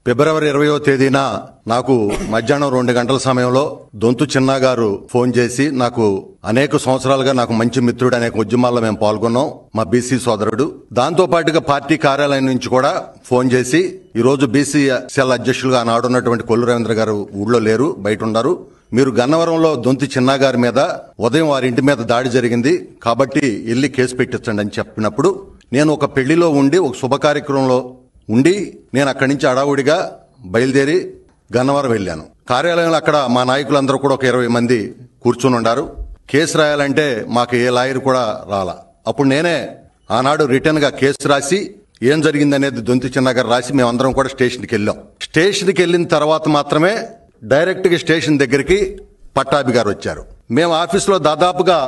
ఫిబ్రవరి 20వ తేదీన నాకు మధ్యాహ్నం 2 గంటల సమయంలో దొంతు చిన్నా గారు ఫోన్ చేసి, నాకు అనేక సంవత్సరాలుగా నాకు మంచి మిత్రుడు, అనేక ఉద్యమాల్లో మేము పాల్గొన్నాం, మా బీసీ సోదరుడు. దాంతో పాటుగా పార్టీ కార్యాలయం నుంచి కూడా ఫోన్ చేసి, ఈ రోజు బీసీ సెల్ అధ్యక్షులుగా ఆనాడున్నటువంటి కొల్లు రవీంద్ర గారు ఊళ్ళో లేరు, బయట ఉన్నారు, మీరు గన్నవరంలో దొంతి చిన్నా గారి మీద ఉదయం వారి ఇంటి మీద దాడి జరిగింది కాబట్టి వెళ్ళి కేసు పెట్టించండి అని చెప్పినప్పుడు, నేను ఒక పెళ్లిలో ఉండి ఒక శుభ కార్యక్రమంలో ఉండి నేను అక్కడి నుంచి అడావుడిగా బయలుదేరి గన్నవరం వెళ్ళాను. కార్యాలయంలో అక్కడ మా నాయకులందరూ కూడా ఒక 20 మంది కూర్చుని ఉన్నారు. కేసు రాయాలంటే మాకు ఏ లాయర్ కూడా రాలా. అప్పుడు నేనే ఆనాడు రిటర్న్ గా కేసు రాసి ఏం జరిగిందనేది దొంతి చిన్న గారు రాసి మేమందరం కూడా స్టేషన్కి వెళ్ళాం. స్టేషన్కి వెళ్ళిన తర్వాత మాత్రమే డైరెక్ట్ గా స్టేషన్ దగ్గరికి పట్టాభి గారు వచ్చారు. మేము ఆఫీసులో దాదాపుగా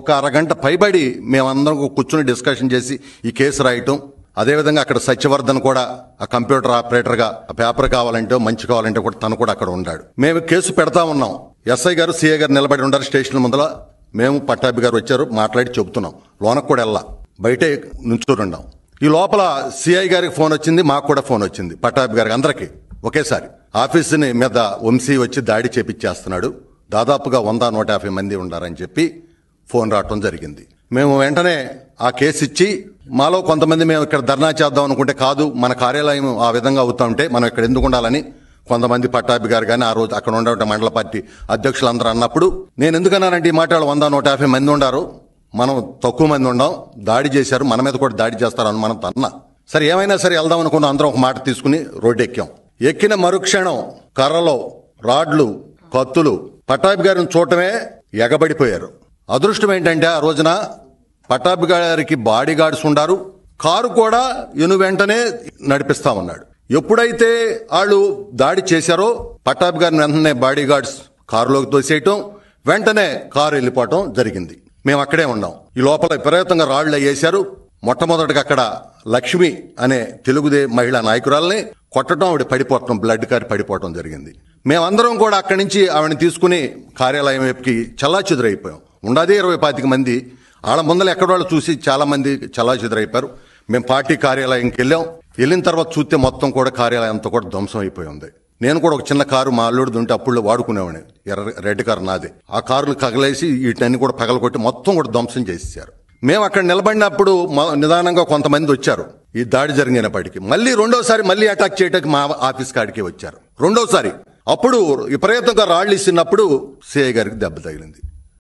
ఒక అరగంట పైబడి మేమందరం కూర్చుని డిస్కషన్ చేసి ఈ కేసు రాయటం. అదేవిధంగా అక్కడ సత్యవర్ధన్ కూడా ఆ కంప్యూటర్ ఆపరేటర్ గా ఆ పేపర్ కావాలంటే మంచి కావాలంటే కూడా తను కూడా అక్కడ ఉన్నాడు. మేము కేసు పెడతా ఉన్నాం. ఎస్ఐ గారు సిఐ గారు నిలబడి ఉన్నారు స్టేషన్ ముందర. మేము పట్టాభి గారు వచ్చారు, మాట్లాడి చెబుతున్నాం. లోనకు కూడా వెళ్ళా, బయటే నుంచున్నాం. ఈ లోపల సిఐ గారికి ఫోన్ వచ్చింది, మాకు కూడా ఫోన్ వచ్చింది, పట్టాభి గారికి, అందరికి ఒకేసారి. ఆఫీసుని మీద వంశీ వచ్చి దాడి చేపిచ్చేస్తున్నాడు, దాదాపుగా 100-150 మంది ఉండారని చెప్పి ఫోన్ రావటం జరిగింది. మేము వెంటనే ఆ కేసు ఇచ్చి, మాలో కొంతమంది మేము ఇక్కడ ధర్నా చేద్దాం అనుకుంటే, కాదు మన కార్యాలయం ఆ విధంగా అవుతా ఉంటే మనం ఇక్కడ ఎందుకు ఉండాలని కొంతమంది పట్టాభి గారు కానీ ఆ రోజు అక్కడ ఉండే మండల పార్టీ అధ్యక్షులందరూ అన్నప్పుడు, నేను ఎందుకన్నానంటే ఈ మాట 100-150 మంది ఉండారు, మనం తక్కువ మంది ఉండాం, దాడి చేశారు, మన మీద కూడా దాడి చేస్తారని మనం అన్నా. సరే ఏమైనా సరే వెళ్దాం అనుకున్న అందరం ఒక మాట తీసుకుని రోడ్డు ఎక్కాం. ఎక్కిన మరుక్షణం కర్రలో రాడ్లు, కత్తులు, పట్టాభి గారిని చూడటమే ఎగబడిపోయారు. అదృష్టం ఏంటంటే ఆ రోజున పట్టాభి గారికి బాడీ గార్డ్స్ ఉండారు, కారు కూడా వెంటనే నడిపిస్తా ఉన్నాడు. ఎప్పుడైతే వాళ్ళు దాడి చేశారో పట్టాభి గారిని వెంటనే బాడీ గార్డ్స్ కారులోకి తోసేయటం, వెంటనే కారు వెళ్ళిపోవటం జరిగింది. మేము అక్కడే ఉన్నాం. ఈ లోపల విపరీతంగా రాళ్లు వేశారు. మొట్టమొదటిగా అక్కడ లక్ష్మి అనే తెలుగుదే మహిళా నాయకురాలని కొట్టడం, ఆవిడ పడిపోవటం, బ్లడ్ కారి పడిపోవటం జరిగింది. మేమందరం కూడా అక్కడి నుంచి ఆవిడని తీసుకుని కార్యాలయం వైపుకి చల్లాచెదురైపోయాం. ఉండదే 20-25 మంది. వాళ్ళ ముందర ఎక్కడోళ్ళు చూసి చాలా మంది చల్లాచెదురైపోయారు. మేము పార్టీ కార్యాలయంకి వెళ్ళాం. వెళ్ళిన తర్వాత చూస్తే మొత్తం కూడా కార్యాలయం అంతా కూడా ధ్వంసం అయిపోయి ఉంది. నేను కూడా ఒక చిన్న కారు మా అల్లుడు ఉంటే అప్పుడు వాడుకునేవాడిని, రెడ్ కారు నాదే. ఆ కారులు కగలేసి వీటన్ని కూడా పగలగొట్టి మొత్తం కూడా ధ్వంసం చేసేసారు. మేము అక్కడ నిలబడినప్పుడు నిదానంగా కొంతమంది వచ్చారు. ఈ దాడి జరిగినప్పటికీ మళ్ళీ రెండోసారి మళ్ళీ అటాక్ చేయడానికి మా ఆఫీస్ కాడికి వచ్చారు రెండోసారి. అప్పుడు విపరీతంగా రాళ్లు ఇచ్చినప్పుడు సిఐ గారికి దెబ్బ తగిలింది.